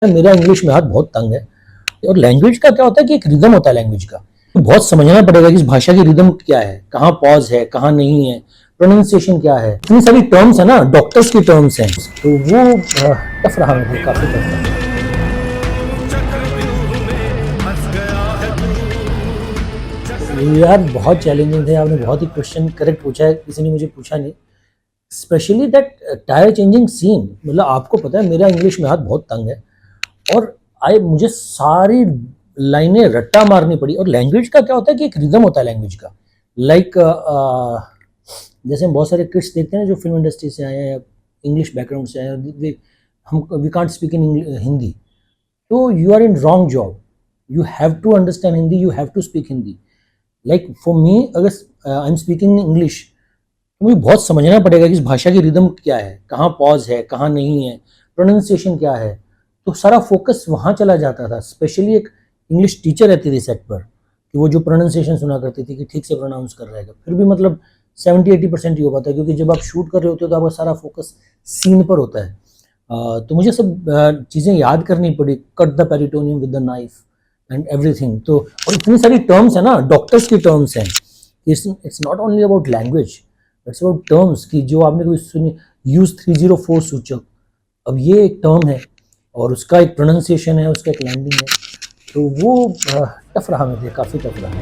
मेरा इंग्लिश में हाथ बहुत तंग है। और लैंग्वेज का क्या होता है कि एक रिदम होता है लैंग्वेज का, तो बहुत समझना पड़ेगा कि इस भाषा की रिदम क्या है, कहाँ पॉज है, कहाँ नहीं है, प्रोनाउंसिएशन क्या है। इतनी सारी टर्म्स है ना, डॉक्टर्स की टर्म्स हैं, तो वो टफ रहा मेरे लिए, काफी टफ रहा। यार बहुत चैलेंजिंग थे, आपने बहुत ही क्वेश्चन करेक्ट पूछा है, किसी ने मुझे पूछा नहीं। Specially that tyre changing scene, मतलब आपको पता है मेरा इंग्लिश में हाथ बहुत तंग है, और मुझे सारी लाइनें रट्टा मारनी पड़ी। और लैंग्वेज का क्या होता है कि एक रिदम होता है लैंग्वेज का, लाइक जैसे हम बहुत सारे किड्स देखते हैं जो फिल्म इंडस्ट्री से आए हैं या इंग्लिश बैकग्राउंड से आए हैं, हम we can't speak in Hindi, तो you are in wrong job. You have to understand Hindi, you have to speak Hindi. Like for me, अगर आई एम स्पीकिंग इंग्लिश, तो मुझे बहुत समझना पड़ेगा कि इस भाषा की रिदम क्या है, कहाँ पॉज है, कहाँ नहीं है, प्रोनाउंसिएशन क्या है। तो सारा फोकस वहाँ चला जाता था। स्पेशली एक इंग्लिश टीचर रहती थी सेट पर, कि वो जो प्रोनाउंसिएशन सुना करती थी कि ठीक से प्रोनाउंस कर रहेगा, फिर भी मतलब 70-80% ही हो पाता है, क्योंकि जब आप शूट कर रहे होते हो तो आपका सारा फोकस सीन पर होता है। तो मुझे सब चीज़ें याद करनी पड़ी, cut the peritoneum with the knife and everything. तो और इतनी सारी टर्म्स है ना, डॉक्टर्स की टर्म्स हैं। It's not only about language, it's about terms की जो आपने कभी सुनी, यूज 304 सूचक। अब ये एक टर्म है और उसका एक प्रोनाउंसिएशन है, उसका एक लैंडिंग है, तो वो टफ रहा मेरे लिए, काफ़ी टफ रहा।